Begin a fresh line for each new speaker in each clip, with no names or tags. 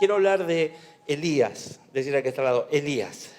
Quiero hablar de Elías, decir al que está al lado, Elías.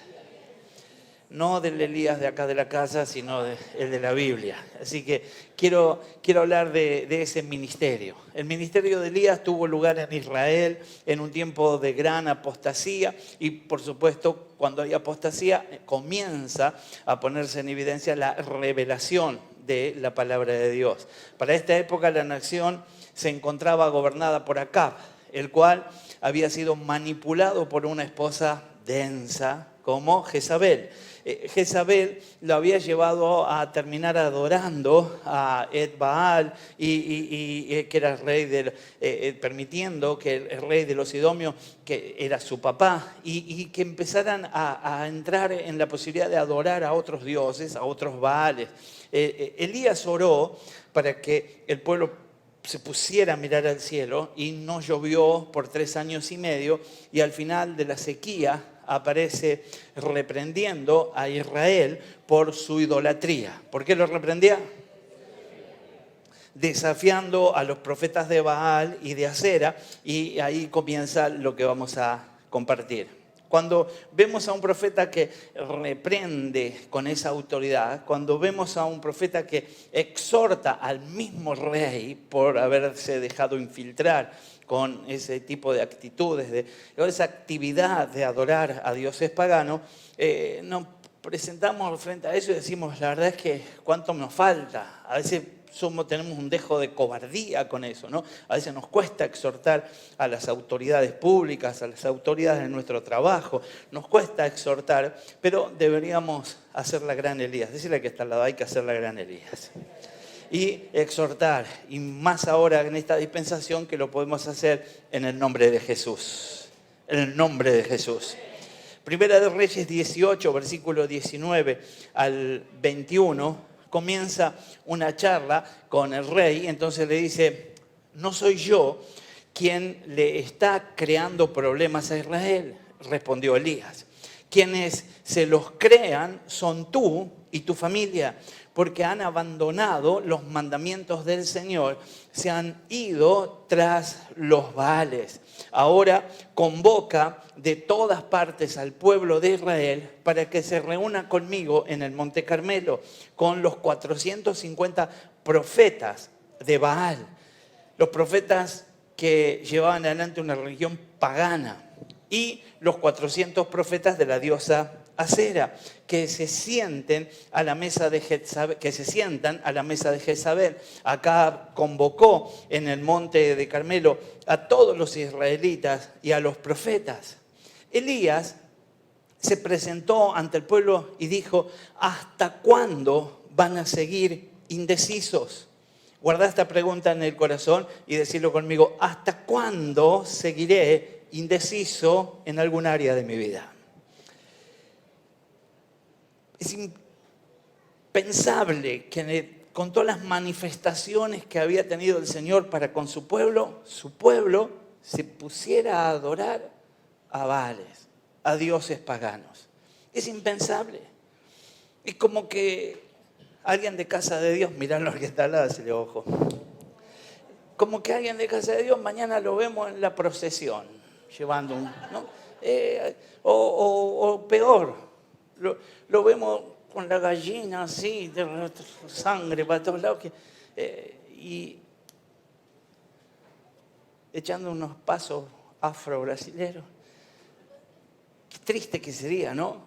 No del Elías de acá de la casa, sino el de la Biblia. Así que quiero hablar de ese ministerio. El ministerio de Elías tuvo lugar en Israel en un tiempo de gran apostasía y, por supuesto, cuando hay apostasía comienza a ponerse en evidencia la revelación de la palabra de Dios. Para esta época la nación se encontraba gobernada por Acab, el cual había sido manipulado por una esposa densa como Jezabel. Jezabel lo había llevado a terminar adorando a Ed-Baal que era el rey permitiendo que el rey de los Sidomios, que era su papá, y que empezaran a entrar en la posibilidad de adorar a otros dioses, a otros Baales. Elías oró para que el pueblo se pusiera a mirar al cielo y no llovió por 3 años y medio, y al final de la sequía aparece reprendiendo a Israel por su idolatría. ¿Por qué lo reprendía? Desafiando a los profetas de Baal y de Acera, y ahí comienza lo que vamos a compartir. Cuando vemos a un profeta que reprende con esa autoridad, cuando vemos a un profeta que exhorta al mismo rey por haberse dejado infiltrar con ese tipo de actitudes, esa actividad de adorar a dioses paganos, nos presentamos frente a eso y decimos, la verdad es que cuánto nos falta. A veces tenemos un dejo de cobardía con eso, ¿no? A veces nos cuesta exhortar a las autoridades públicas, a las autoridades de nuestro trabajo, nos cuesta exhortar, pero deberíamos hacer la gran Elías. Decirle que está al lado, hay que hacer la gran Elías. Y exhortar, y más ahora en esta dispensación que lo podemos hacer en el nombre de Jesús. En el nombre de Jesús. Primera de Reyes 18, versículo 19 al 21, comienza una charla con el rey, entonces le dice, no soy yo quien le está creando problemas a Israel, respondió Elías. Quienes se los crean son tú y tu familia, porque han abandonado los mandamientos del Señor, se han ido tras los Baales. Ahora convoca de todas partes al pueblo de Israel para que se reúna conmigo en el Monte Carmelo con los 450 profetas de Baal, los profetas que llevaban adelante una religión pagana, y los 400 profetas de la diosa Acera, que se sientan a la mesa de Jezabel. Acá convocó en el monte de Carmelo a todos los israelitas y a los profetas. Elías se presentó ante el pueblo y dijo, ¿hasta cuándo van a seguir indecisos? Guarda esta pregunta en el corazón y decirlo conmigo, ¿hasta cuándo seguiré indeciso en algún área de mi vida? Es impensable que con todas las manifestaciones que había tenido el Señor para con su pueblo se pusiera a adorar a Baales, a dioses paganos. Es impensable. Es como que alguien de casa de Dios, miralo al que está al lado, se le ojo. Como que alguien de casa de Dios mañana lo vemos en la procesión, llevando un, ¿no? O peor. Lo vemos con la gallina así, de sangre para todos lados, y echando unos pasos afro-brasileros. Qué triste que sería, ¿no?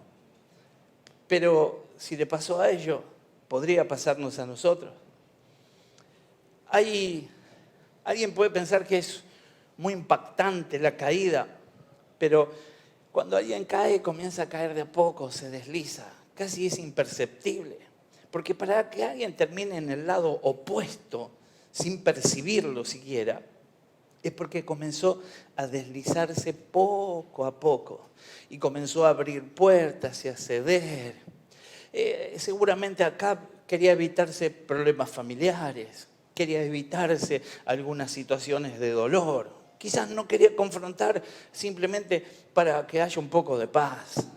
Pero si le pasó a ellos, podría pasarnos a nosotros. Alguien puede pensar que es muy impactante la caída, pero cuando alguien cae, comienza a caer de a poco, se desliza, casi es imperceptible. Porque para que alguien termine en el lado opuesto, sin percibirlo siquiera, es porque comenzó a deslizarse poco a poco y comenzó a abrir puertas y a ceder. Seguramente acá quería evitarse problemas familiares, quería evitarse algunas situaciones de dolor. Quizás no quería confrontar simplemente para que haya un poco de paz.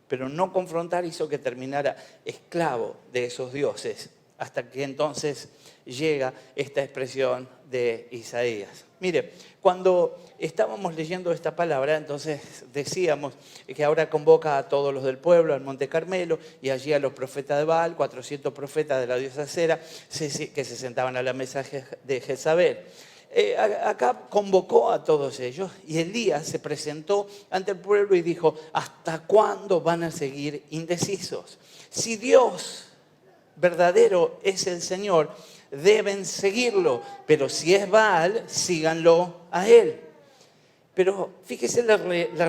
Pero no confrontar hizo que terminara esclavo de esos dioses hasta que entonces llega esta expresión de Isaías. Mire, cuando estábamos leyendo esta palabra, entonces decíamos que ahora convoca a todos los del pueblo al Monte Carmelo y allí a los profetas de Baal, 400 profetas de la diosa Acera, que se sentaban a la mesa de Jezabel. Acá convocó a todos ellos y Elías se presentó ante el pueblo y dijo: ¿hasta cuándo van a seguir indecisos? Si Dios verdadero es el Señor, deben seguirlo, pero si es Baal, síganlo a él. Pero fíjese la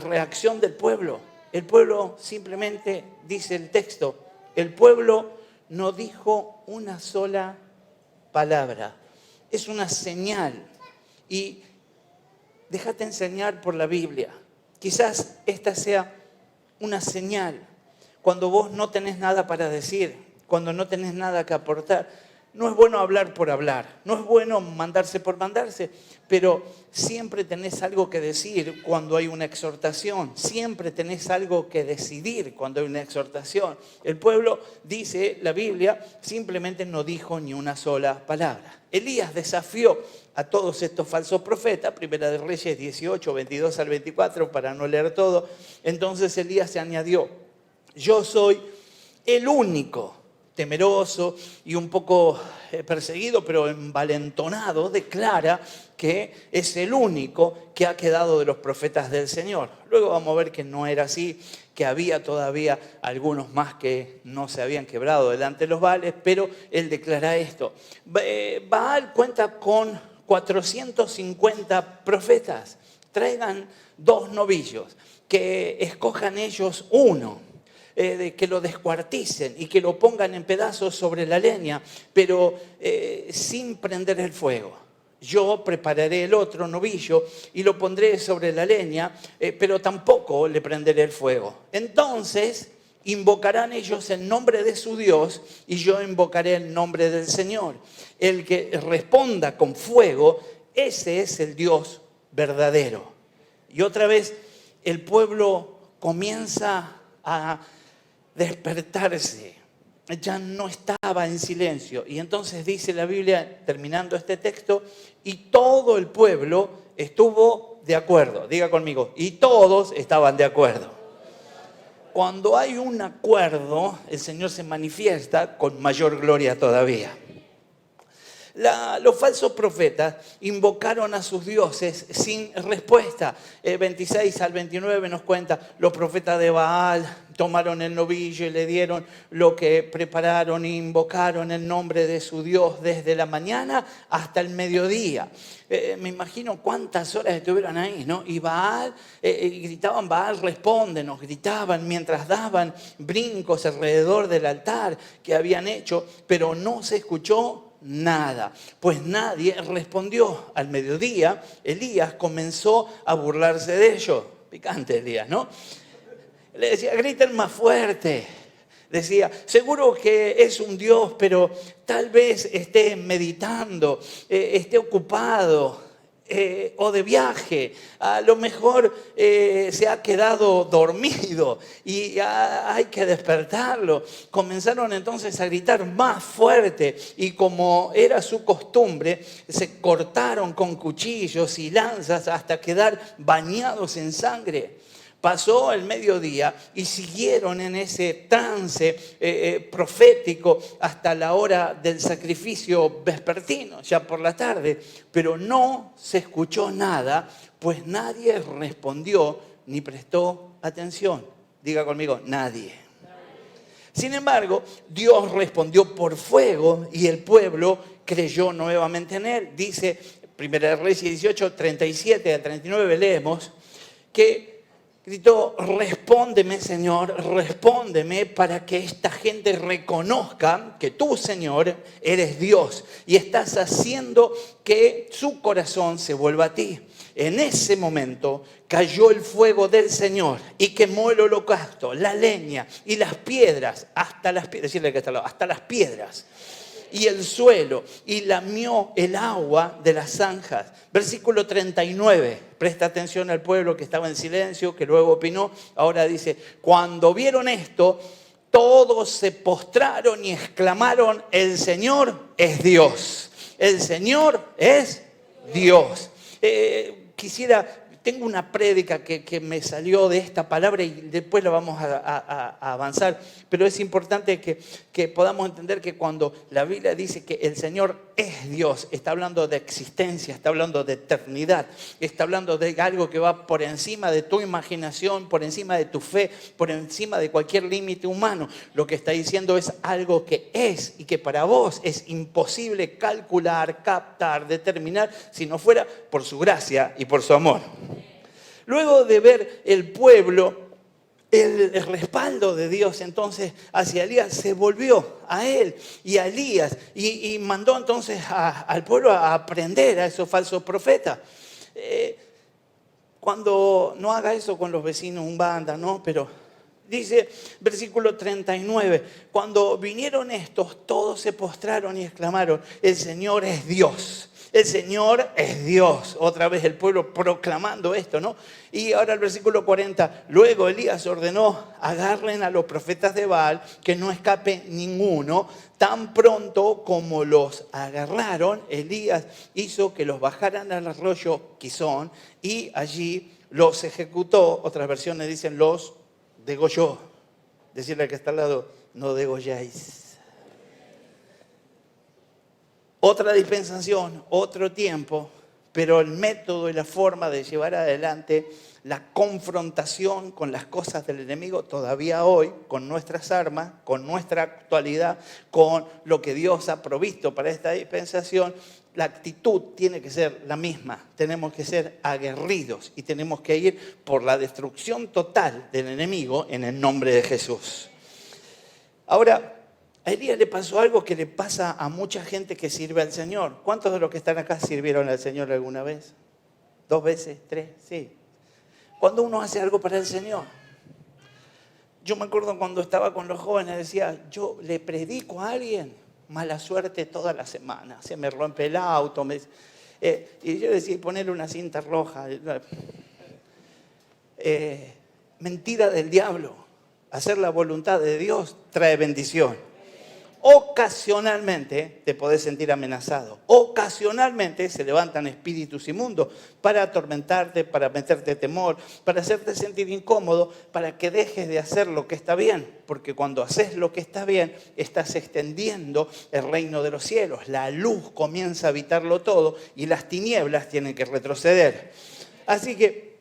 reacción del pueblo. El pueblo simplemente, dice el texto, el pueblo no dijo una sola palabra. Es una señal. Y déjate enseñar por la Biblia. Quizás esta sea una señal. Cuando vos no tenés nada para decir, cuando no tenés nada que aportar, no es bueno hablar por hablar, no es bueno mandarse por mandarse, pero siempre tenés algo que decir cuando hay una exhortación, siempre tenés algo que decidir cuando hay una exhortación. El pueblo, dice la Biblia, simplemente no dijo ni una sola palabra. Elías desafió a todos estos falsos profetas, Primera de Reyes 18, 22 al 24, para no leer todo. Entonces Elías se añadió: yo soy el único temeroso y un poco perseguido, pero envalentonado, declara que es el único que ha quedado de los profetas del Señor. Luego vamos a ver que no era así, que había todavía algunos más que no se habían quebrado delante de los Baales, pero él declara esto. Baal cuenta con 450 profetas. Traigan 2 novillos, que escojan ellos uno, que lo descuarticen y que lo pongan en pedazos sobre la leña, pero sin prender el fuego. Yo prepararé el otro novillo y lo pondré sobre la leña, pero tampoco le prenderé el fuego. Entonces invocarán ellos el nombre de su Dios y yo invocaré el nombre del Señor. El que responda con fuego, ese es el Dios verdadero. Y otra vez el pueblo comienza a despertarse, ya no estaba en silencio. Y entonces dice la Biblia, terminando este texto, y todo el pueblo estuvo de acuerdo. Diga conmigo, y todos estaban de acuerdo. Cuando hay un acuerdo, el Señor se manifiesta con mayor gloria todavía. Los falsos profetas invocaron a sus dioses sin respuesta. 26 al 29 nos cuenta: los profetas de Baal tomaron el novillo y le dieron lo que prepararon e invocaron el nombre de su Dios desde la mañana hasta el mediodía. Me imagino cuántas horas estuvieron ahí, ¿no? Y Baal, gritaban: Baal, respóndenos, gritaban mientras daban brincos alrededor del altar que habían hecho, pero no se escuchó nada, pues nadie respondió. Al mediodía, Elías comenzó a burlarse de ellos. Picante Elías, ¿no? Le decía: griten más fuerte. Decía: seguro que es un Dios, pero tal vez esté meditando, esté ocupado o de viaje. A lo mejor se ha quedado dormido y hay que despertarlo. Comenzaron entonces a gritar más fuerte y, como era su costumbre, se cortaron con cuchillos y lanzas hasta quedar bañados en sangre. Pasó el mediodía y siguieron en ese trance profético hasta la hora del sacrificio vespertino, ya por la tarde. Pero no se escuchó nada, pues nadie respondió ni prestó atención. Diga conmigo: nadie. Sin embargo, Dios respondió por fuego y el pueblo creyó nuevamente en él. Dice Primera de Reyes 18, 37 al 39, leemos que gritó: respóndeme, Señor, respóndeme, para que esta gente reconozca que tú, Señor, eres Dios y estás haciendo que su corazón se vuelva a ti. En ese momento cayó el fuego del Señor y quemó el holocausto, la leña y las piedras, hasta las piedras, decirle que está al lado, hasta las piedras, y el suelo, y lamió el agua de las zanjas. Versículo 39, presta atención al pueblo que estaba en silencio, que luego opinó. Ahora dice: cuando vieron esto, todos se postraron y exclamaron, el Señor es Dios. El Señor es Dios. Tengo una prédica que me salió de esta palabra y después la vamos a avanzar, pero es importante que podamos entender que cuando la Biblia dice que el Señor es Dios, está hablando de existencia, está hablando de eternidad, está hablando de algo que va por encima de tu imaginación, por encima de tu fe, por encima de cualquier límite humano. Lo que está diciendo es algo que es y que para vos es imposible calcular, captar, determinar, si no fuera por su gracia y por su amor. Luego de ver el pueblo, el respaldo de Dios entonces hacia Elías, se volvió a él y a Elías y mandó entonces al pueblo a aprender a esos falsos profetas. Cuando no haga eso con los vecinos, un banda, ¿no? Pero dice, versículo 39, cuando vinieron estos, todos se postraron y exclamaron, el Señor es Dios. El Señor es Dios. Otra vez el pueblo proclamando esto, ¿no? Y ahora el versículo 40. Luego Elías ordenó, agarren a los profetas de Baal, que no escape ninguno. Tan pronto como los agarraron, Elías hizo que los bajaran al arroyo Quizón y allí los ejecutó. Otras versiones dicen los degolló. Decirle al que está al lado, no degolláis. Otra dispensación, otro tiempo, pero el método y la forma de llevar adelante la confrontación con las cosas del enemigo todavía hoy, con nuestras armas, con nuestra actualidad, con lo que Dios ha provisto para esta dispensación, la actitud tiene que ser la misma. Tenemos que ser aguerridos y tenemos que ir por la destrucción total del enemigo en el nombre de Jesús. Ahora, a Elías le pasó algo que le pasa a mucha gente que sirve al Señor. ¿Cuántos de los que están acá sirvieron al Señor alguna vez? ¿2 veces? ¿3? Sí. Cuando uno hace algo para el Señor. Yo me acuerdo cuando estaba con los jóvenes, decía, yo le predico a alguien, mala suerte toda la semana. Se me rompe el auto. Y yo decía, ponerle una cinta roja. Mentira del diablo. Hacer la voluntad de Dios trae bendición. Ocasionalmente te podés sentir amenazado. Ocasionalmente se levantan espíritus inmundos para atormentarte, para meterte temor, para hacerte sentir incómodo, para que dejes de hacer lo que está bien. Porque cuando haces lo que está bien, estás extendiendo el reino de los cielos. La luz comienza a habitarlo todo y las tinieblas tienen que retroceder. Así que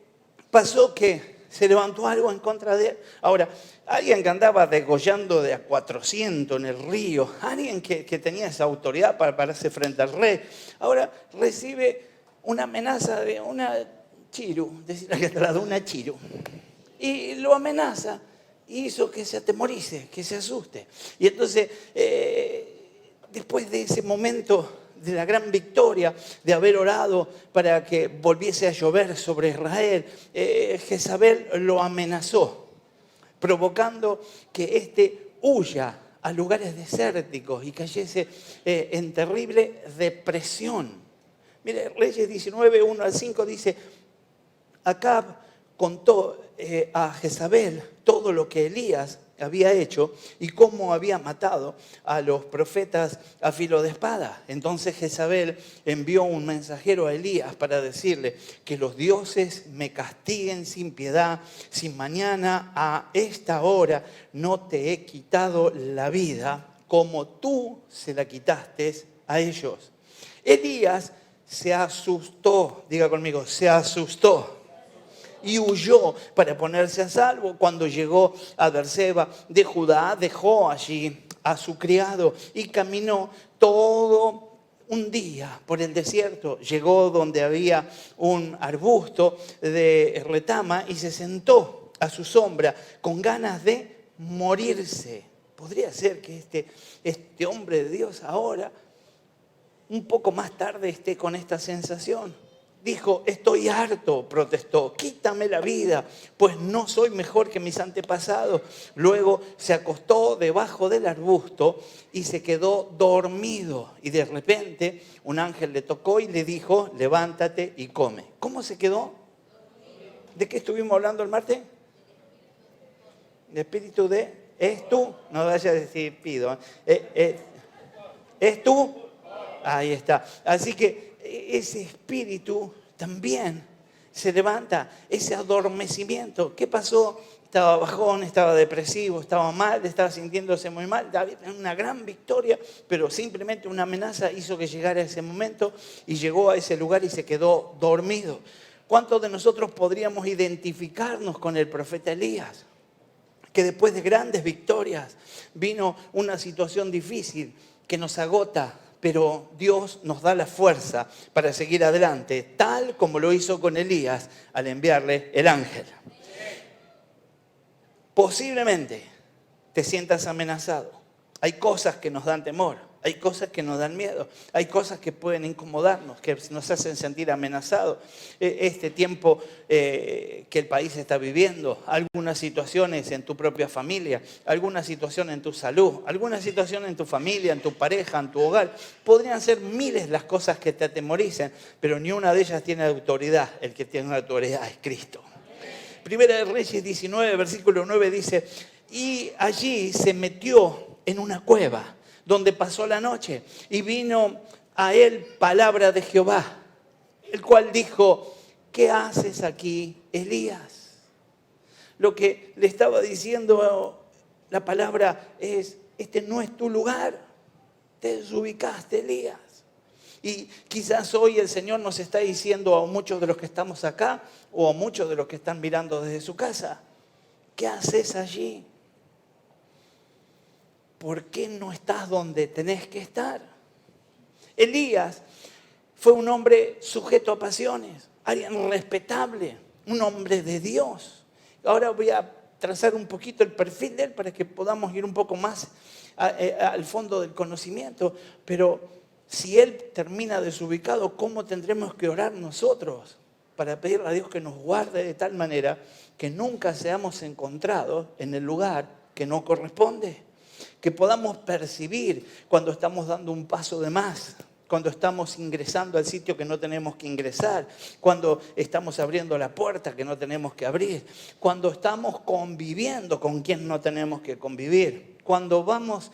pasó que se levantó algo en contra de él. Ahora, alguien que andaba degollando de a 400 en el río, alguien que tenía esa autoridad para pararse frente al rey, ahora recibe una amenaza de una chiru, decirle que está de una chiru, y lo amenaza y hizo que se atemorice, que se asuste. Y entonces, después de ese momento de la gran victoria, de haber orado para que volviese a llover sobre Israel, Jezabel lo amenazó, provocando que éste huya a lugares desérticos y cayese en terrible depresión. Mire, Reyes 19, 1 al 5 dice, Acab contó a Jezabel todo lo que Elías había hecho y cómo había matado a los profetas a filo de espada. Entonces Jezabel envió un mensajero a Elías para decirle que los dioses me castiguen sin piedad, si mañana a esta hora no te he quitado la vida como tú se la quitaste a ellos. Elías se asustó, diga conmigo, se asustó. Y huyó para ponerse a salvo. Cuando llegó a Berseba de Judá, dejó allí a su criado y caminó todo un día por el desierto. Llegó donde había un arbusto de retama y se sentó a su sombra con ganas de morirse. Podría ser que este hombre de Dios ahora, un poco más tarde, esté con esta sensación. Dijo, estoy harto, protestó, quítame la vida, pues no soy mejor que mis antepasados. Luego se acostó debajo del arbusto y se quedó dormido. Y de repente un ángel le tocó y le dijo, levántate y come. ¿Cómo se quedó? ¿De qué estuvimos hablando el martes? El espíritu de ¿Es tú? No vayas a decir pido. ¿Es tú? Ahí está. Así que ese espíritu también se levanta, ese adormecimiento. ¿Qué pasó? Estaba bajón, estaba depresivo, estaba mal, estaba sintiéndose muy mal. David tenía una gran victoria, pero simplemente una amenaza hizo que llegara ese momento y llegó a ese lugar y se quedó dormido. ¿Cuántos de nosotros podríamos identificarnos con el profeta Elías? Que después de grandes victorias vino una situación difícil que nos agota, pero Dios nos da la fuerza para seguir adelante, tal como lo hizo con Elías al enviarle el ángel. Posiblemente te sientas amenazado. Hay cosas que nos dan temor, hay cosas que nos dan miedo, hay cosas que pueden incomodarnos, que nos hacen sentir amenazados. Este tiempo que el país está viviendo, algunas situaciones en tu propia familia, alguna situación en tu salud, alguna situación en tu familia, en tu pareja, en tu hogar. Podrían ser miles las cosas que te atemoricen, pero ni una de ellas tiene autoridad. El que tiene autoridad es Cristo. Primera de Reyes 19, versículo 9 dice, y allí se metió en una cueva donde pasó la noche y vino a él palabra de Jehová, el cual dijo, ¿qué haces aquí, Elías? Lo que le estaba diciendo la palabra es, este no es tu lugar, te desubicaste, Elías. Y quizás hoy el Señor nos está diciendo a muchos de los que estamos acá o a muchos de los que están mirando desde su casa, ¿qué haces allí? ¿Por qué no estás donde tenés que estar? Elías fue un hombre sujeto a pasiones, alguien respetable, un hombre de Dios. Ahora voy a trazar un poquito el perfil de él para que podamos ir un poco más al fondo del conocimiento, pero si él termina desubicado, ¿cómo tendremos que orar nosotros para pedirle a Dios que nos guarde de tal manera que nunca seamos encontrados en el lugar que no corresponde? Que podamos percibir cuando estamos dando un paso de más, cuando estamos ingresando al sitio que no tenemos que ingresar, cuando estamos abriendo la puerta que no tenemos que abrir, cuando estamos conviviendo con quien no tenemos que convivir, cuando vamos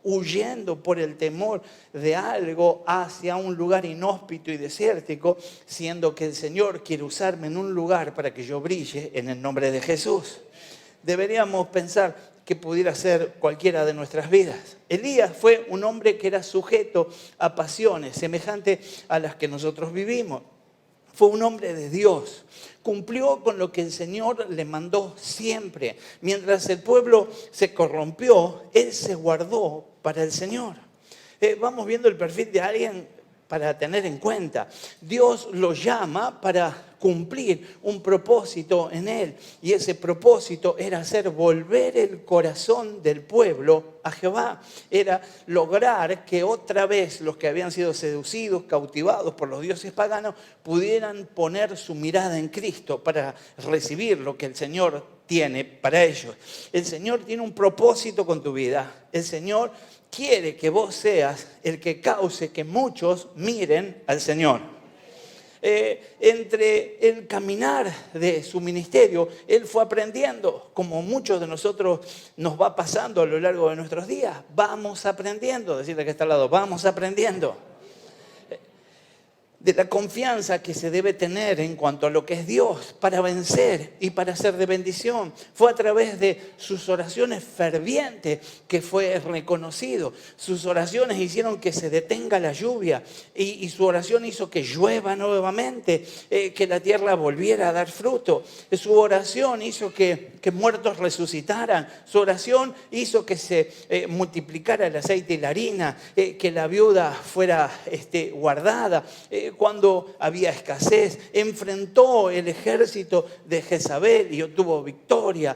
huyendo por el temor de algo hacia un lugar inhóspito y desértico, siendo que el Señor quiere usarme en un lugar para que yo brille en el nombre de Jesús. Deberíamos pensar que pudiera ser cualquiera de nuestras vidas. Elías fue un hombre que era sujeto a pasiones semejantes a las que nosotros vivimos. Fue un hombre de Dios. Cumplió con lo que el Señor le mandó siempre. Mientras el pueblo se corrompió, él se guardó para el Señor. Vamos viendo el perfil de alguien para tener en cuenta. Dios lo llama para cumplir un propósito en él. Y ese propósito era hacer volver el corazón del pueblo a Jehová. Era lograr que otra vez los que habían sido seducidos, cautivados por los dioses paganos, pudieran poner su mirada en Cristo para recibir lo que el Señor tiene para ellos. El Señor tiene un propósito con tu vida. El Señor quiere que vos seas el que cause que muchos miren al Señor. Entre el caminar de su ministerio, él fue aprendiendo, como muchos de nosotros nos va pasando a lo largo de nuestros días. Vamos aprendiendo, decirle que está al lado, vamos aprendiendo. De la confianza que se debe tener en cuanto a lo que es Dios para vencer y para ser de bendición. Fue a través de sus oraciones fervientes que fue reconocido. Sus oraciones hicieron que se detenga la lluvia y su oración hizo que llueva nuevamente, que la tierra volviera a dar fruto. Su oración hizo que muertos resucitaran. Su oración hizo que se multiplicara el aceite y la harina, que la viuda fuera guardada. Cuando había escasez, enfrentó el ejército de Jezabel y obtuvo victoria.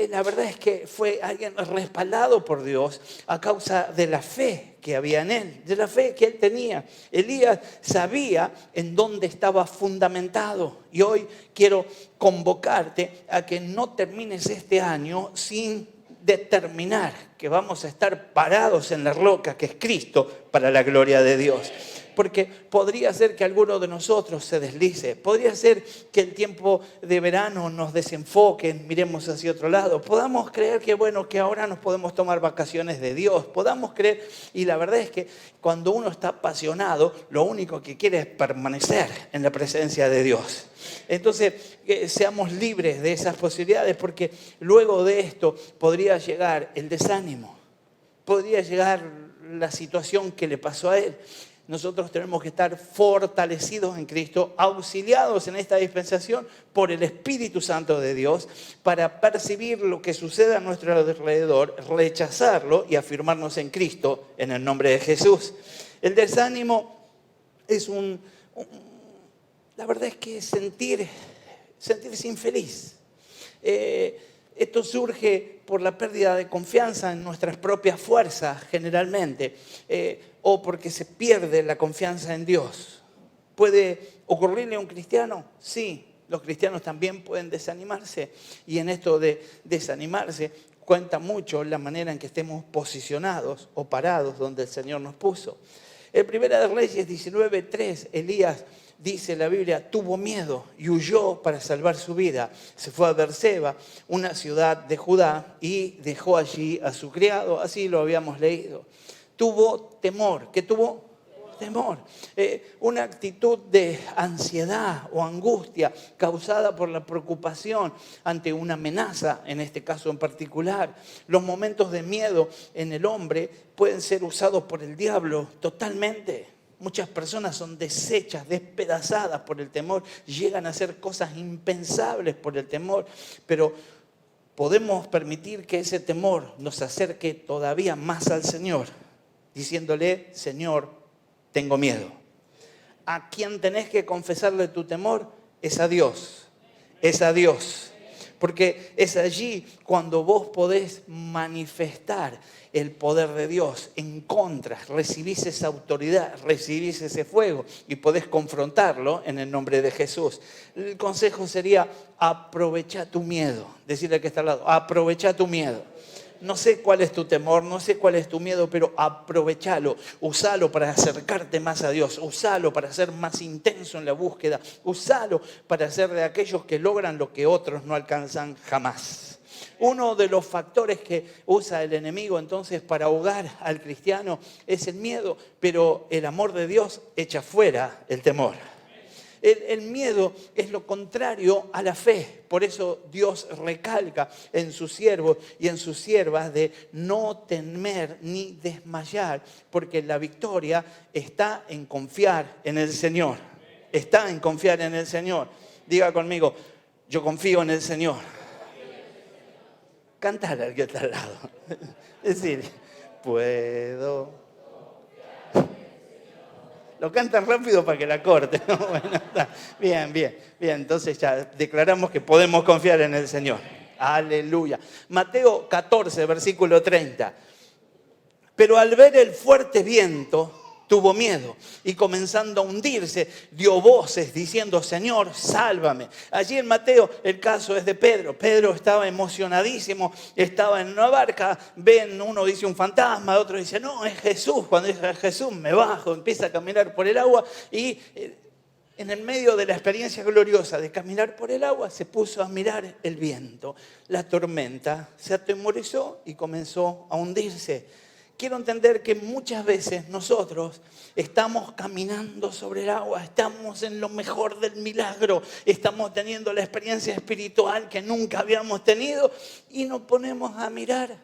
La verdad es que fue alguien respaldado por Dios a causa de la fe que había en él, de la fe que él tenía. Elías sabía en dónde estaba fundamentado. Y hoy quiero convocarte a que no termines este año sin determinar que vamos a estar parados en la roca que es Cristo para la gloria de Dios. Porque podría ser que alguno de nosotros se deslice. Podría ser que el tiempo de verano nos desenfoque, miremos hacia otro lado. Podamos creer que, bueno, que ahora nos podemos tomar vacaciones de Dios. Podamos creer, y la verdad es que cuando uno está apasionado, lo único que quiere es permanecer en la presencia de Dios. Entonces, seamos libres de esas posibilidades, porque luego de esto podría llegar el desánimo, podría llegar la situación que le pasó a él. Nosotros tenemos que estar fortalecidos en Cristo, auxiliados en esta dispensación por el Espíritu Santo de Dios, para percibir lo que sucede a nuestro alrededor, rechazarlo y afirmarnos en Cristo en el nombre de Jesús. El desánimo es la verdad es que sentirse infeliz. Esto surge por la pérdida de confianza en nuestras propias fuerzas, generalmente, o porque se pierde la confianza en Dios. ¿Puede ocurrirle a un cristiano? Sí, los cristianos también pueden desanimarse. Y en esto de desanimarse cuenta mucho la manera en que estemos posicionados o parados donde el Señor nos puso. En Primera de Reyes 19:3, Elías, dice la Biblia, tuvo miedo y huyó para salvar su vida. Se fue a Berseba, una ciudad de Judá, y dejó allí a su criado. Así lo habíamos leído. Tuvo temor. ¿Qué tuvo? Temor. Una actitud de ansiedad o angustia causada por la preocupación ante una amenaza, en este caso en particular. Los momentos de miedo en el hombre pueden ser usados por el diablo totalmente. Muchas personas son deshechas, despedazadas por el temor, llegan a hacer cosas impensables por el temor, pero podemos permitir que ese temor nos acerque todavía más al Señor, diciéndole, Señor, tengo miedo. ¿A quién tenés que confesarle tu temor? Es a Dios, es a Dios. Porque es allí cuando vos podés manifestar el poder de Dios en contra, recibís esa autoridad, recibís ese fuego y podés confrontarlo en el nombre de Jesús. El consejo sería, aprovecha tu miedo. Decirle que está al lado, aprovecha tu miedo. No sé cuál es tu temor, no sé cuál es tu miedo, pero aprovechalo, usalo para acercarte más a Dios, usalo para ser más intenso en la búsqueda, usalo para ser de aquellos que logran lo que otros no alcanzan jamás. Uno de los factores que usa el enemigo entonces para ahogar al cristiano es el miedo, pero el amor de Dios echa fuera el temor. El miedo es lo contrario a la fe. Por eso Dios recalca en sus siervos y en sus siervas de no temer ni desmayar, porque la victoria está en confiar en el Señor. Está en confiar en el Señor. Diga conmigo, yo confío en el Señor. Cantar al que está al lado. Es decir, puedo. Lo cantan rápido para que la corte. Bueno, está. Bien. Entonces ya declaramos que podemos confiar en el Señor. Aleluya. Mateo 14, versículo 30. Pero al ver el fuerte viento, tuvo miedo y comenzando a hundirse, dio voces diciendo, Señor, sálvame. Allí en Mateo el caso es de Pedro. Pedro estaba emocionadísimo, estaba en una barca, uno dice un fantasma, otro dice, no, es Jesús. Cuando dice Jesús, me bajo, empieza a caminar por el agua y en el medio de la experiencia gloriosa de caminar por el agua, se puso a mirar el viento, la tormenta, se atemorizó y comenzó a hundirse. Quiero entender que muchas veces nosotros estamos caminando sobre el agua, estamos en lo mejor del milagro, estamos teniendo la experiencia espiritual que nunca habíamos tenido y nos ponemos a mirar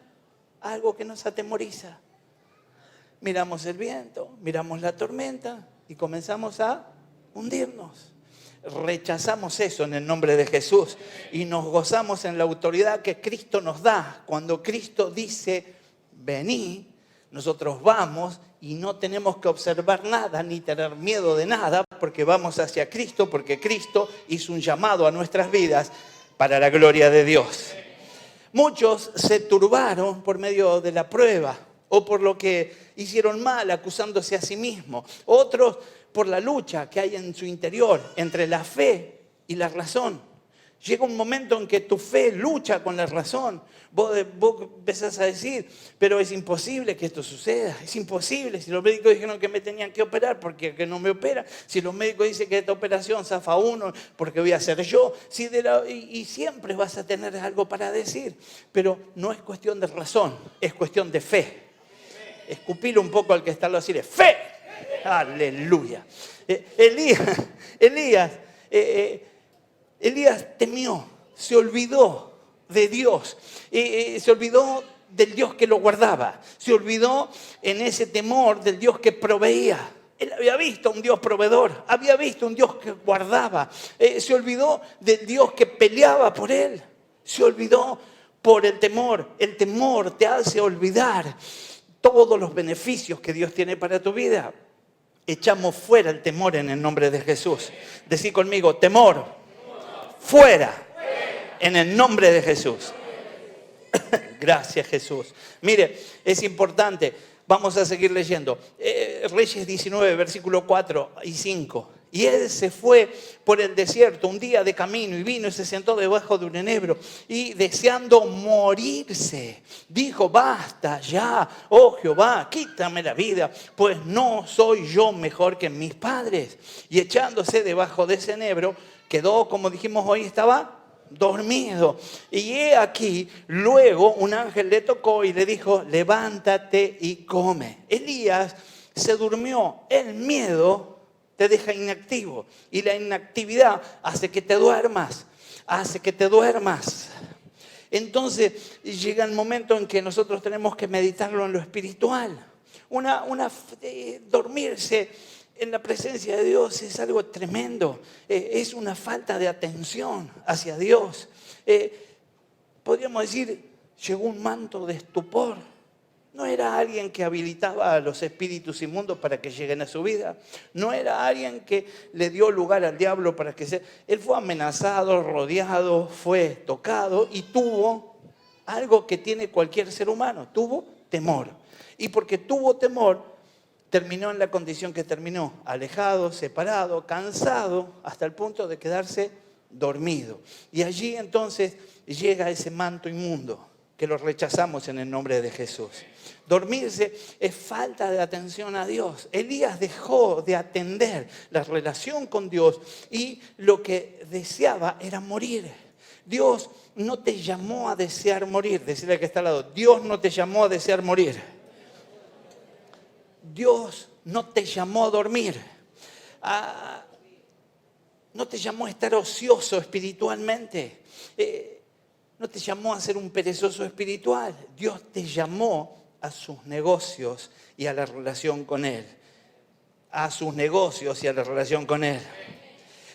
algo que nos atemoriza. Miramos el viento, miramos la tormenta y comenzamos a hundirnos. Rechazamos eso en el nombre de Jesús y nos gozamos en la autoridad que Cristo nos da. Cuando Cristo dice, vení, nosotros vamos y no tenemos que observar nada ni tener miedo de nada porque vamos hacia Cristo, porque Cristo hizo un llamado a nuestras vidas para la gloria de Dios. Muchos se turbaron por medio de la prueba o por lo que hicieron mal acusándose a sí mismos. Otros por la lucha que hay en su interior entre la fe y la razón. Llega un momento en que tu fe lucha con la razón. Vos empezás a decir, pero es imposible que esto suceda. Es imposible. Si los médicos dijeron que me tenían que operar, ¿por qué que no me operan? Si los médicos dicen que esta operación zafa uno, ¿por qué voy a hacer yo? Y siempre vas a tener algo para decir. Pero no es cuestión de razón, es cuestión de fe. Escupile un poco al que está al lado y decirle, ¡fe! ¡Aleluya! Elías temió, se olvidó de Dios, se olvidó del Dios que lo guardaba, se olvidó en ese temor del Dios que proveía. Él había visto a un Dios proveedor, había visto a un Dios que guardaba, se olvidó del Dios que peleaba por él, se olvidó por el temor. El temor te hace olvidar todos los beneficios que Dios tiene para tu vida. Echamos fuera el temor en el nombre de Jesús. Decí conmigo, temor, fuera, en el nombre de Jesús. Gracias, Jesús. Mire, es importante. Vamos a seguir leyendo. Reyes 19, versículo 4 y 5. Y él se fue por el desierto un día de camino y vino y se sentó debajo de un enebro y deseando morirse, dijo, basta ya, oh Jehová, quítame la vida, pues no soy yo mejor que mis padres. Y echándose debajo de ese enebro, quedó, como dijimos hoy, estaba dormido. Y he aquí, luego un ángel le tocó y le dijo, levántate y come. Elías se durmió. El miedo te deja inactivo y la inactividad hace que te duermas, Entonces llega el momento en que nosotros tenemos que meditarlo en lo espiritual. Dormirse en la presencia de Dios es algo tremendo, es una falta de atención hacia Dios. Podríamos decir, llegó un manto de estupor. No era alguien que habilitaba a los espíritus inmundos para que lleguen a su vida. No era alguien que le dio lugar al diablo para que se... Él fue amenazado, rodeado, fue tocado y tuvo algo que tiene cualquier ser humano. Tuvo temor. Y porque tuvo temor, terminó en la condición que terminó. Alejado, separado, cansado, hasta el punto de quedarse dormido. Y allí entonces llega ese manto inmundo, que lo rechazamos en el nombre de Jesús. Dormirse es falta de atención a Dios. Elías dejó de atender la relación con Dios y lo que deseaba era morir. Dios no te llamó a desear morir. Decirle al que está al lado, Dios no te llamó a desear morir. Dios no te llamó a dormir. No te llamó a estar ocioso espiritualmente. No te llamó a ser un perezoso espiritual. Dios te llamó a sus negocios y a la relación con Él. A sus negocios y a la relación con Él.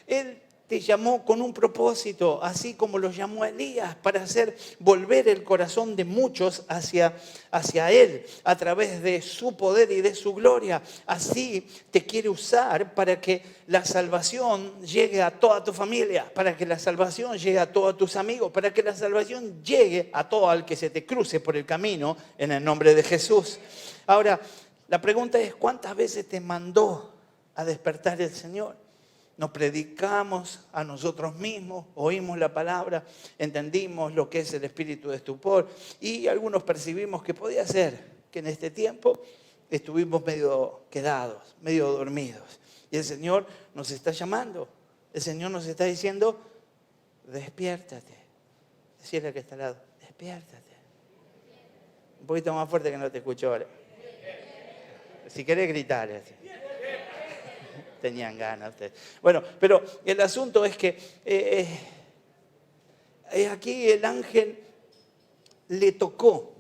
Él te llamó con un propósito, así como lo llamó a Elías, para hacer volver el corazón de muchos hacia Él, a través de su poder y de su gloria. Así te quiere usar para que la salvación llegue a toda tu familia, para que la salvación llegue a todos tus amigos, para que la salvación llegue a todo el que se te cruce por el camino, en el nombre de Jesús. Ahora, la pregunta es, ¿cuántas veces te mandó a despertar el Señor? Nos predicamos a nosotros mismos, oímos la palabra, entendimos lo que es el espíritu de estupor y algunos percibimos que podía ser que en este tiempo estuvimos medio quedados, medio dormidos. Y el Señor nos está llamando, el Señor nos está diciendo, despiértate. Decirle al que está al lado, despiértate. Un poquito más fuerte que no te escucho ahora. Si querés gritar, así. Tenían ganas ustedes. Bueno, pero el asunto es que aquí el ángel le tocó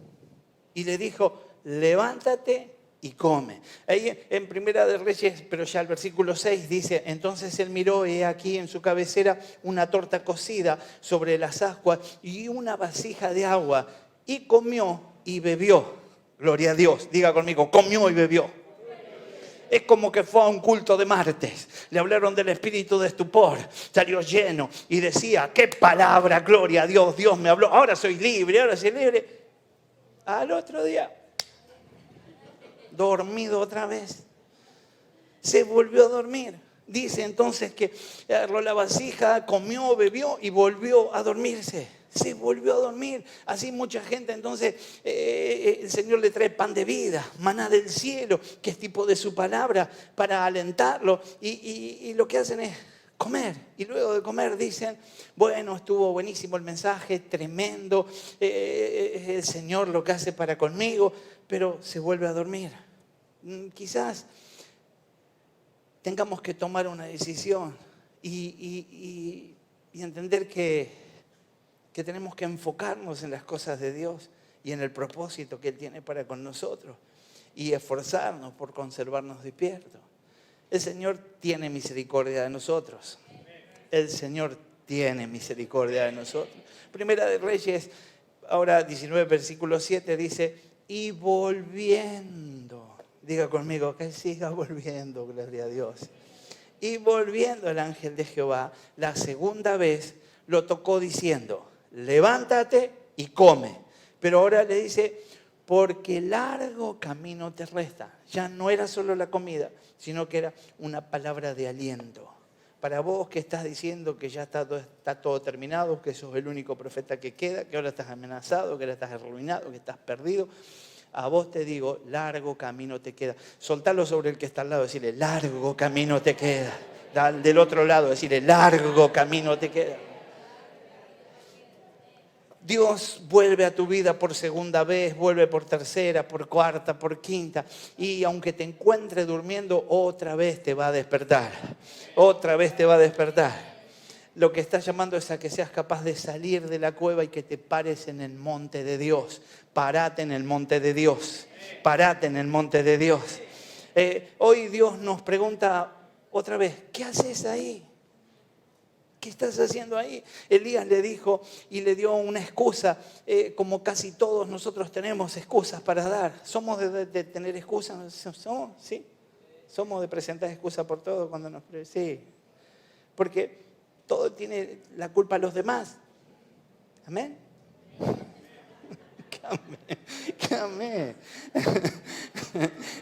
y le dijo, levántate y come. Ahí en Primera de Reyes, pero ya el versículo 6 dice, entonces él miró y aquí en su cabecera una torta cocida sobre las ascuas y una vasija de agua y comió y bebió. Gloria a Dios. Diga conmigo, comió y bebió. Es como que fue a un culto de martes. Le hablaron del espíritu de estupor. Salió lleno y decía, qué palabra, gloria a Dios. Dios me habló. Ahora soy libre, ahora soy libre. Al otro día, dormido otra vez. Se volvió a dormir. Dice entonces que agarró la vasija, comió, bebió y volvió a dormirse. Se volvió a dormir. Así mucha gente, entonces el Señor le trae pan de vida, maná del cielo, que es tipo de su palabra, para alentarlo. Y lo que hacen es comer. Y luego de comer dicen, bueno, estuvo buenísimo el mensaje, tremendo, el Señor lo que hace para conmigo, pero se vuelve a dormir. Quizás tengamos que tomar una decisión y entender que tenemos que enfocarnos en las cosas de Dios y en el propósito que Él tiene para con nosotros y esforzarnos por conservarnos despiertos. El Señor tiene misericordia de nosotros. El Señor tiene misericordia de nosotros. Primera de Reyes, ahora 19, versículo 7, dice, y volviendo. Diga conmigo, que siga volviendo, gloria a Dios. Y volviendo el ángel de Jehová, la segunda vez lo tocó diciendo, levántate y come. Pero ahora le dice, porque largo camino te resta. Ya no era solo la comida, sino que era una palabra de aliento. Para vos que estás diciendo que ya está todo terminado, que sos el único profeta que queda, que ahora estás amenazado, que ahora estás arruinado, que estás perdido. A vos te digo, largo camino te queda. Soltalo sobre el que está al lado, decirle, largo camino te queda. Del otro lado, decirle, largo camino te queda. Dios vuelve a tu vida por segunda vez, vuelve por tercera, por cuarta, por quinta. Y aunque te encuentres durmiendo, otra vez te va a despertar. Otra vez te va a despertar. Lo que está llamando es a que seas capaz de salir de la cueva y que te pares en el monte de Dios. Parate en el monte de Dios. Parate en el monte de Dios. Hoy Dios nos pregunta otra vez, ¿qué haces ahí? ¿Qué estás haciendo ahí? Elías le dijo y le dio una excusa, como casi todos nosotros tenemos excusas para dar. ¿Somos de tener excusas? ¿Somos? ¿Sí? ¿Somos de presentar excusas por todo cuando nos... Sí. Porque todo tiene la culpa a los demás. ¿Amén? ¿Qué amén?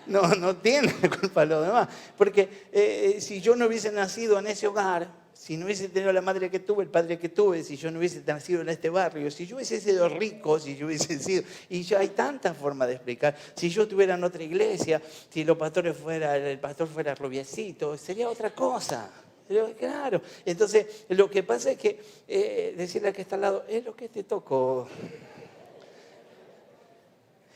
No tiene la culpa a los demás. Porque si yo no hubiese nacido en ese hogar, si no hubiese tenido la madre que tuve, el padre que tuve, si yo no hubiese nacido en este barrio, si yo hubiese sido rico, si yo hubiese sido... Y ya hay tantas formas de explicar. Si yo estuviera en otra iglesia, si el pastor fuera rubiecito, sería otra cosa. Pero, claro. Entonces, lo que pasa es que decirle al que está al lado, es lo que te tocó.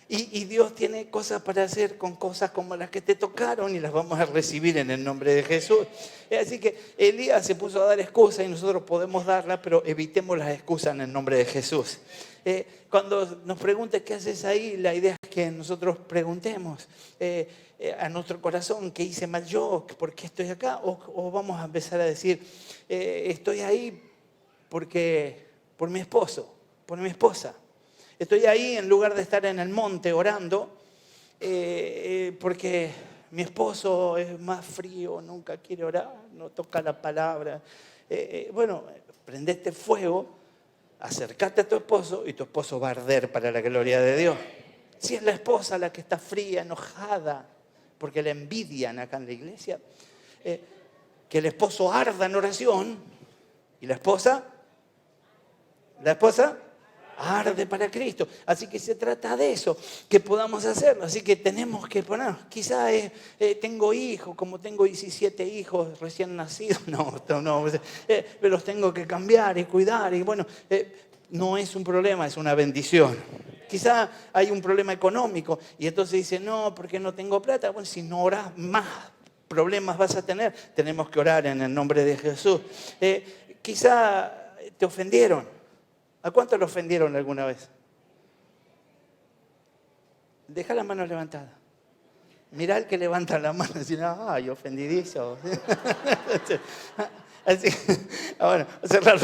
Y Dios tiene cosas para hacer con cosas como las que te tocaron y las vamos a recibir en el nombre de Jesús. Así que Elías se puso a dar excusas y nosotros podemos darlas, pero evitemos las excusas en el nombre de Jesús. Cuando nos pregunte qué haces ahí, la idea es que nosotros preguntemos a nuestro corazón, ¿qué hice mal yo? ¿Por qué estoy acá? O vamos a empezar a decir, estoy ahí por mi esposo, por mi esposa. Estoy ahí en lugar de estar en el monte orando, porque mi esposo es más frío, nunca quiere orar, no toca la palabra. Bueno, prendete fuego, acércate a tu esposo y tu esposo va a arder para la gloria de Dios. Si es la esposa la que está fría, enojada, porque la envidian acá en la iglesia, que el esposo arda en oración y la esposa arde para Cristo. Así que se trata de eso, que podamos hacerlo. Así que tenemos que poner, quizás tengo hijos, como tengo 17 hijos recién nacidos, pero los tengo que cambiar y cuidar. Y bueno, no es un problema, es una bendición. Quizá hay un problema económico y entonces dice, no, porque no tengo plata. Bueno, si no orás, más problemas vas a tener. Tenemos que orar en el nombre de Jesús. Quizá te ofendieron. ¿A cuántos lo ofendieron alguna vez? Deja la mano levantada. Mirá al que levanta la mano y dice, ay, ofendidizo. Así, bueno, cerrar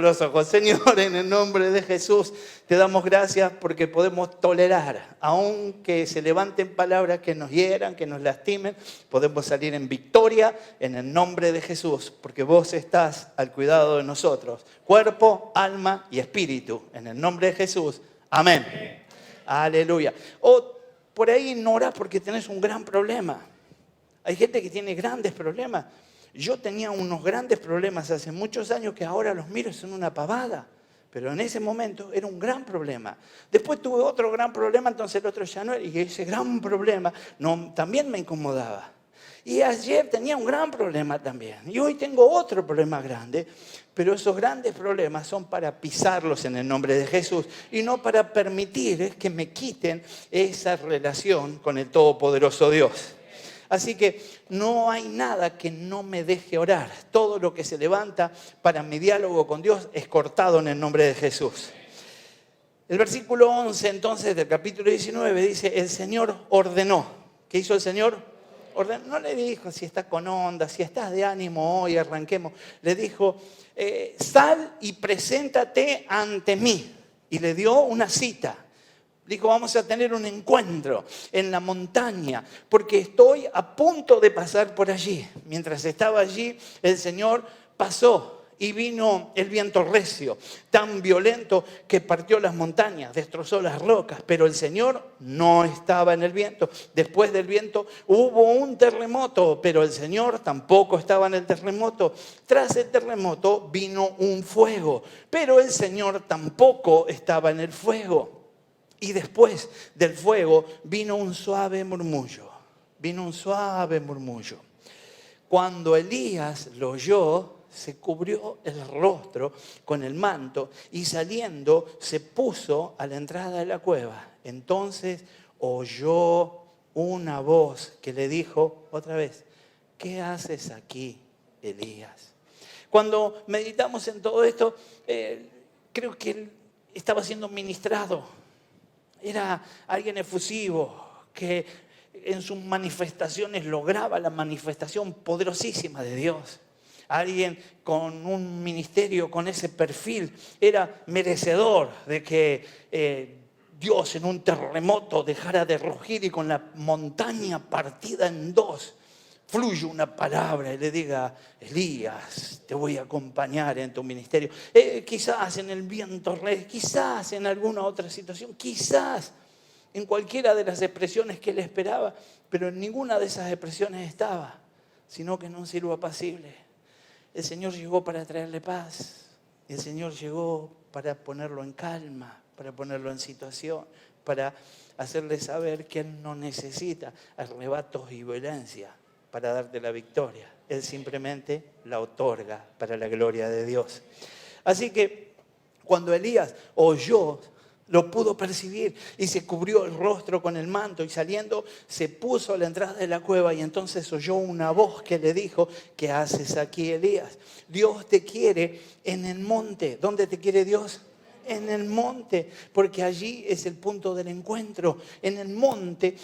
los ojos. Señor, en el nombre de Jesús, te damos gracias porque podemos tolerar, aunque se levanten palabras que nos hieran, que nos lastimen, podemos salir en victoria en el nombre de Jesús, porque vos estás al cuidado de nosotros, cuerpo, alma y espíritu, en el nombre de Jesús. Amén. Aleluya. O por ahí no orás porque tenés un gran problema. Hay gente que tiene grandes problemas. Yo tenía unos grandes problemas hace muchos años que ahora los miro y son una pavada. Pero en ese momento era un gran problema. Después tuve otro gran problema, entonces el otro ya no era. Y ese gran problema también me incomodaba. Y ayer tenía un gran problema también. Y hoy tengo otro problema grande. Pero esos grandes problemas son para pisarlos en el nombre de Jesús. Y no para permitir que me quiten esa relación con el Todopoderoso Dios. Así que no hay nada que no me deje orar. Todo lo que se levanta para mi diálogo con Dios es cortado en el nombre de Jesús. El versículo 11 entonces del capítulo 19 dice, el Señor ordenó. ¿Qué hizo el Señor? No le dijo si estás con onda, si estás de ánimo hoy, arranquemos. Le dijo, sal y preséntate ante mí. Y le dio una cita. Dijo, vamos a tener un encuentro en la montaña, porque estoy a punto de pasar por allí. Mientras estaba allí, el Señor pasó y vino el viento recio, tan violento que partió las montañas, destrozó las rocas, pero el Señor no estaba en el viento. Después del viento hubo un terremoto, pero el Señor tampoco estaba en el terremoto. Tras el terremoto vino un fuego, pero el Señor tampoco estaba en el fuego. Y después del fuego vino un suave murmullo. Cuando Elías lo oyó, se cubrió el rostro con el manto y saliendo se puso a la entrada de la cueva. Entonces oyó una voz que le dijo otra vez, ¿qué haces aquí, Elías? Cuando meditamos en todo esto, creo que él estaba siendo ministrado. Era alguien efusivo que en sus manifestaciones lograba la manifestación poderosísima de Dios. Alguien con un ministerio, con ese perfil, era merecedor de que Dios en un terremoto dejara de rugir y con la montaña partida en dos, fluye una palabra y le diga, Elías, te voy a acompañar en tu ministerio. Quizás en el viento rey, quizás en alguna otra situación, quizás en cualquiera de las expresiones que él esperaba, pero en ninguna de esas expresiones estaba, sino que en un silbo apacible. El Señor llegó para traerle paz, el Señor llegó para ponerlo en calma, para ponerlo en situación, para hacerle saber que él no necesita arrebatos y violencia para darte la victoria. Él simplemente la otorga para la gloria de Dios. Así que cuando Elías oyó, lo pudo percibir y se cubrió el rostro con el manto y saliendo se puso a la entrada de la cueva y entonces oyó una voz que le dijo, ¿qué haces aquí, Elías? Dios te quiere en el monte. ¿Dónde te quiere Dios? En el monte, porque allí es el punto del encuentro. En el monte,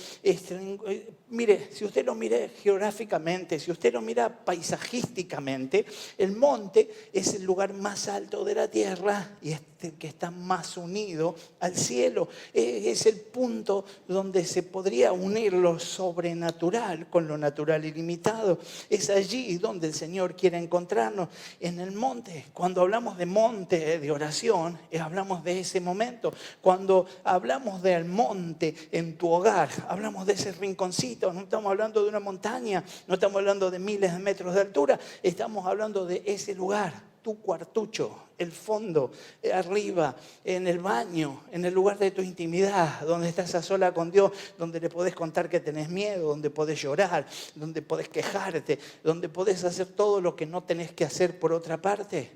mire, si usted lo mira geográficamente, si usted lo mira paisajísticamente, el monte es el lugar más alto de la tierra y es el que está más unido al cielo. Es el punto donde se podría unir lo sobrenatural con lo natural ilimitado. Es allí donde el Señor quiere encontrarnos, en el monte. Cuando hablamos de monte de oración, hablamos de ese momento. Cuando hablamos del monte en tu hogar, hablamos de ese rinconcito. No estamos hablando de una montaña, no estamos hablando de miles de metros de altura, estamos hablando de ese lugar, tu cuartucho, el fondo, arriba, en el baño, en el lugar de tu intimidad, donde estás a sola con Dios, donde le podés contar que tenés miedo, donde podés llorar, donde podés quejarte, donde podés hacer todo lo que no tenés que hacer por otra parte.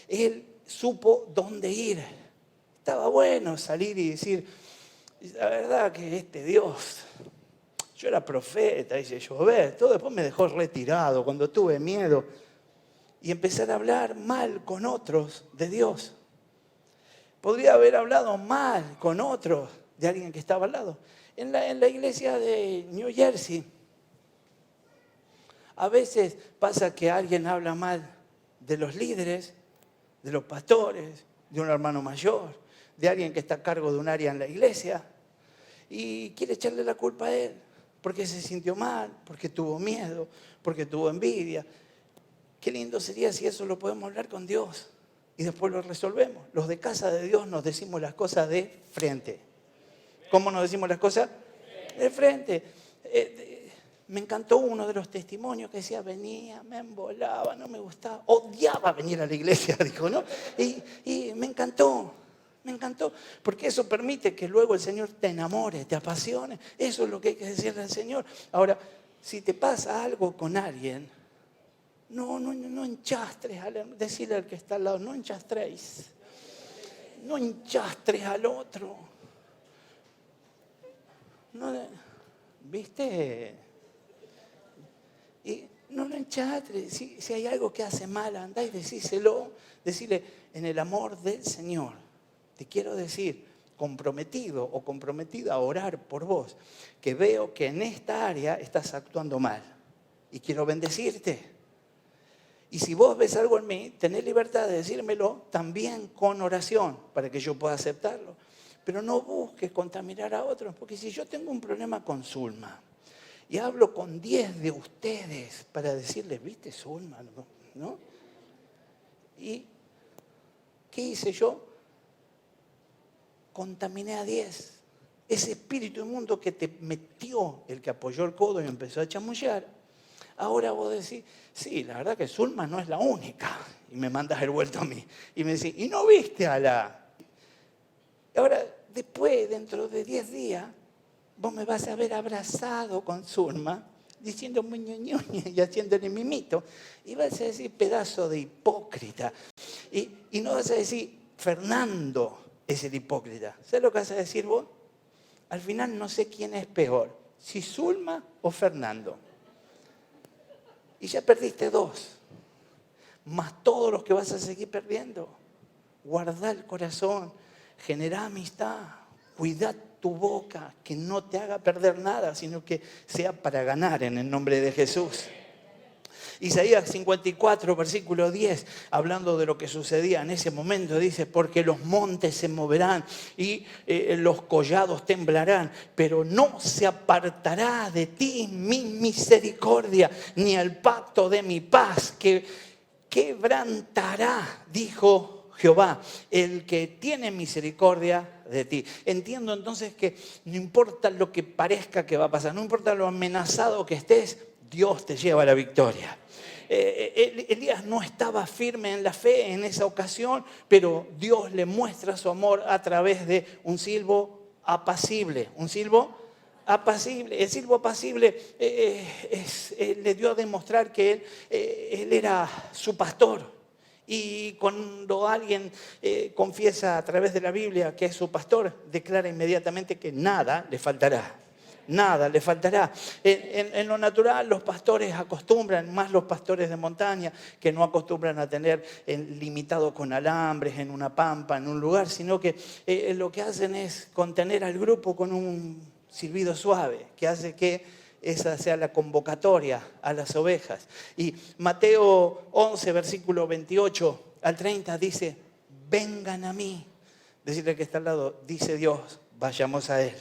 Él supo dónde ir. Estaba bueno salir y decir, la verdad que este Dios, yo era profeta, hice llover, todo después me dejó retirado cuando tuve miedo. Y empezar a hablar mal con otros de Dios. Podría haber hablado mal con otros de alguien que estaba al lado. En la iglesia de New Jersey, a veces pasa que alguien habla mal de los líderes, de los pastores, de un hermano mayor, de alguien que está a cargo de un área en la iglesia y quiere echarle la culpa a él porque se sintió mal, porque tuvo miedo, porque tuvo envidia. Qué lindo sería si eso lo podemos hablar con Dios y después lo resolvemos. Los de casa de Dios nos decimos las cosas de frente. ¿Cómo nos decimos las cosas? De frente. Me encantó uno de los testimonios que decía, venía, me embolaba, no me gustaba, odiaba venir a la iglesia, dijo, ¿no? Y me encantó, porque eso permite que luego el Señor te enamore, te apasione. Eso es lo que hay que decirle al Señor. Ahora, si te pasa algo con alguien, no enchastres, decirle al que está al lado, no enchastréis, no enchastres al otro. No, ¿viste? Y no lo enchastres. Si hay algo que hace mal, andá y decíselo. Decirle, en el amor del Señor, te quiero decir, comprometido o comprometida a orar por vos, que veo que en esta área estás actuando mal y quiero bendecirte. Y si vos ves algo en mí, tenés libertad de decírmelo también con oración para que yo pueda aceptarlo. Pero no busques contaminar a otros, porque si yo tengo un problema con Zulma y hablo con 10 de ustedes para decirles, ¿viste Zulma? ¿No? ¿Y qué hice yo? Contaminé a 10. Ese espíritu inmundo que te metió, el que apoyó el codo y empezó a chamullar, ahora vos decís, sí, la verdad que Zulma no es la única. Y me mandas el vuelto a mí. Y me decís, ¿y no viste a la...? Ahora, después, dentro de 10 días, vos me vas a ver abrazado con Zulma, diciendo muñoñoña y haciéndole mimito. Y vas a decir, pedazo de hipócrita. Y no vas a decir, Fernando es el hipócrita. ¿Sabes lo que vas a decir vos? Al final no sé quién es peor, si Zulma o Fernando. Y ya perdiste 2, más todos los que vas a seguir perdiendo. Guardá el corazón, generá amistad, cuidá tu boca, que no te haga perder nada, sino que sea para ganar en el nombre de Jesús. Isaías 54, versículo 10, hablando de lo que sucedía en ese momento, dice, porque los montes se moverán y los collados temblarán, pero no se apartará de ti mi misericordia, ni el pacto de mi paz, que quebrantará, dijo Jehová, el que tiene misericordia de ti. Entiendo entonces que no importa lo que parezca que va a pasar, no importa lo amenazado que estés, Dios te lleva a la victoria. Elías no estaba firme en la fe en esa ocasión, pero Dios le muestra su amor a través de un silbo apacible. Un silbo apacible. El silbo apacible le dio a demostrar que él era su pastor. Y cuando alguien confiesa a través de la Biblia que es su pastor, declara inmediatamente que nada le faltará. Nada le faltará. En lo natural los pastores acostumbran, más los pastores de montaña, que no acostumbran a tener limitado con alambres en una pampa, en un lugar, sino que lo que hacen es contener al grupo con un silbido suave, que hace que esa sea la convocatoria a las ovejas. Y Mateo 11, versículo 28 al 30 dice, vengan a mí. Decirle que está al lado, dice Dios, vayamos a Él.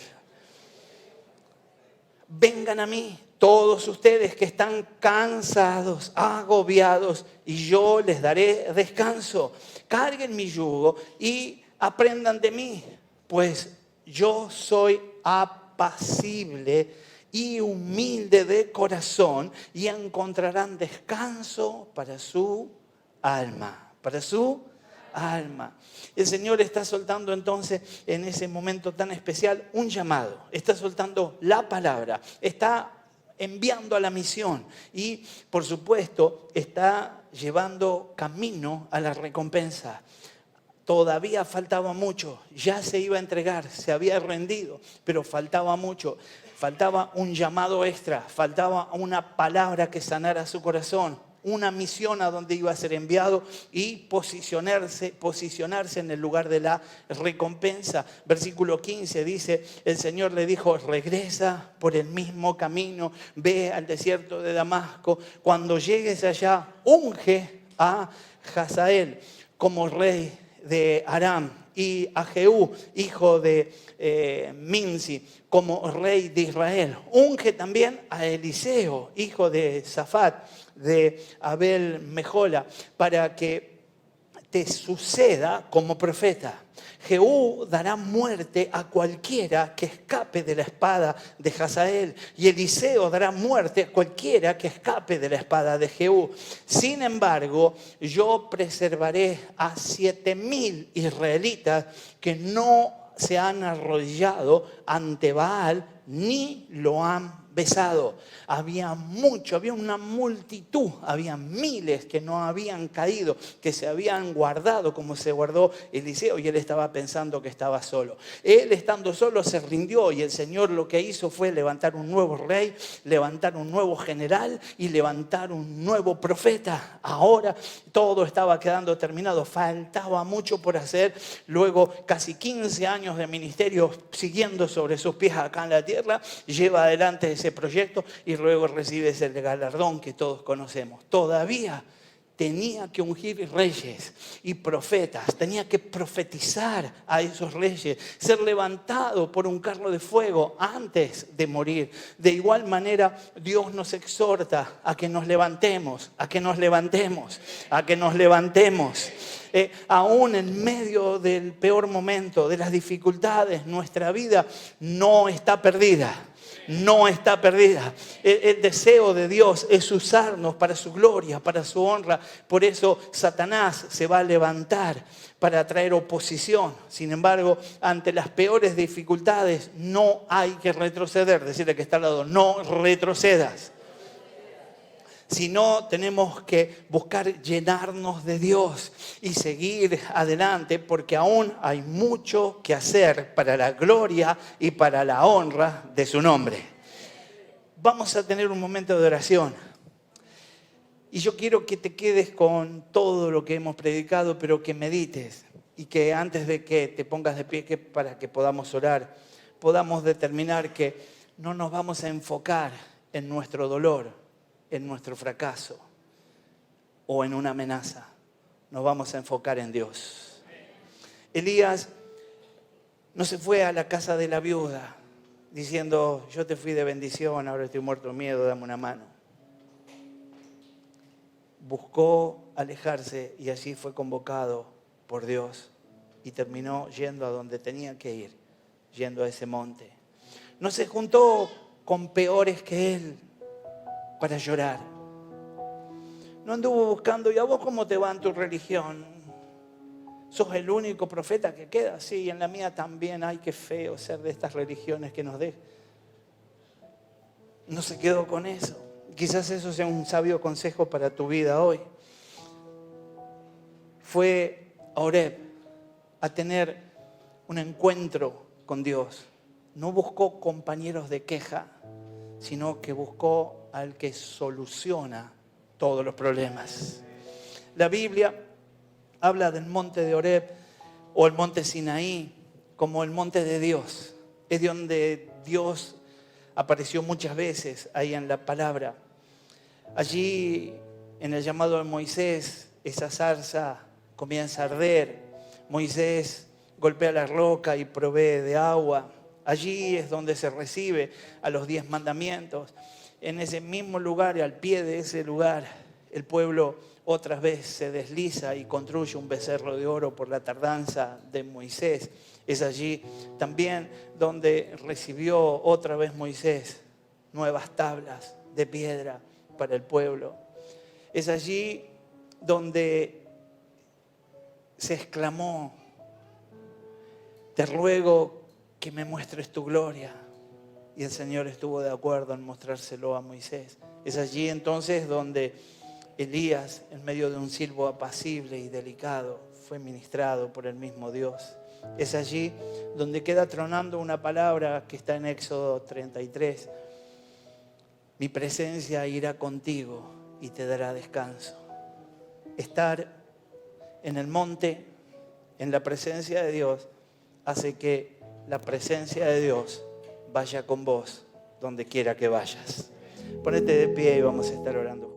Vengan a mí todos ustedes que están cansados, agobiados, y yo les daré descanso. Carguen mi yugo y aprendan de mí, pues yo soy apacible y humilde de corazón, y encontrarán descanso para su alma, para su alma. El Señor está soltando entonces en ese momento tan especial un llamado, está soltando la palabra, está enviando a la misión y por supuesto está llevando camino a la recompensa. Todavía faltaba mucho, ya se iba a entregar, se había rendido, pero faltaba mucho, faltaba un llamado extra, faltaba una palabra que sanara su corazón, una misión a donde iba a ser enviado y posicionarse en el lugar de la recompensa. Versículo 15 dice, el Señor le dijo, regresa por el mismo camino, ve al desierto de Damasco, cuando llegues allá, unge a Hazael como rey de Aram y a Jehú, hijo de Minsi, como rey de Israel. Unge también a Eliseo, hijo de Safat, de Abel Mejola, para que te suceda como profeta. Jehú dará muerte a cualquiera que escape de la espada de Hazael, y Eliseo dará muerte a cualquiera que escape de la espada de Jehú. Sin embargo, yo preservaré a 7,000 israelitas que no se han arrodillado ante Baal ni lo han besado. Había una multitud, había miles que no habían caído, que se habían guardado como se guardó Eliseo, y él estaba pensando que estaba solo. Él, estando solo, se rindió, y el Señor lo que hizo fue levantar un nuevo rey, levantar un nuevo general y levantar un nuevo profeta. Ahora todo estaba quedando terminado, faltaba mucho por hacer. Luego casi 15 años de ministerio siguiendo sobre sus pies acá en la tierra, lleva adelante ese proyecto y luego recibes el galardón que todos conocemos. Todavía tenía que ungir reyes y profetas, tenía que profetizar a esos reyes, ser levantado por un carro de fuego antes de morir. De igual manera, Dios nos exhorta a que nos levantemos, a que nos levantemos, a que nos levantemos. Aún en medio del peor momento, de las dificultades, nuestra vida no está perdida. No está perdida. El deseo de Dios es usarnos para su gloria, para su honra. Por eso Satanás se va a levantar para traer oposición. Sin embargo, ante las peores dificultades no hay que retroceder. Decirle que está al lado, no retrocedas. Sino tenemos que buscar llenarnos de Dios y seguir adelante, porque aún hay mucho que hacer para la gloria y para la honra de su nombre. Vamos a tener un momento de oración. Y yo quiero que te quedes con todo lo que hemos predicado, pero que medites. Y que antes de que te pongas de pie, para que podamos orar, podamos determinar que no nos vamos a enfocar en nuestro dolor, en nuestro fracaso o en una amenaza. Nos vamos a enfocar en Dios. Elías no se fue a la casa de la viuda diciendo: yo te fui de bendición, ahora estoy muerto de miedo, dame una mano. Buscó alejarse y así fue convocado por Dios y terminó yendo a donde tenía que ir, yendo a ese monte. No se juntó con peores que él para llorar. No anduvo buscando: ¿y a vos cómo te va en tu religión? ¿Sos el único profeta que queda? Sí, en la mía también. Ay, qué feo ser de estas religiones que nos dejan. No se quedó con eso. Quizás eso sea un sabio consejo para tu vida hoy. Fue a Horeb a tener un encuentro con Dios. No buscó compañeros de queja, sino que buscó al que soluciona todos los problemas. La Biblia habla del monte de Horeb o el monte Sinaí como el monte de Dios. Es de donde Dios apareció muchas veces ahí en la palabra. Allí, en el llamado de Moisés, esa zarza comienza a arder. Moisés golpea la roca y provee de agua. Allí es donde se recibe a los 10 mandamientos. En ese mismo lugar y al pie de ese lugar, el pueblo otra vez se desliza y construye un becerro de oro por la tardanza de Moisés. Es allí también donde recibió otra vez Moisés nuevas tablas de piedra para el pueblo. Es allí donde se exclamó: te ruego que me muestres tu gloria. Y el Señor estuvo de acuerdo en mostrárselo a Moisés. Es allí entonces donde Elías, en medio de un silbo apacible y delicado, fue ministrado por el mismo Dios. Es allí donde queda tronando una palabra que está en Éxodo 33. Mi presencia irá contigo y te dará descanso. Estar en el monte, en la presencia de Dios, hace que la presencia de Dios vaya con vos donde quiera que vayas. Ponete de pie y vamos a estar orando.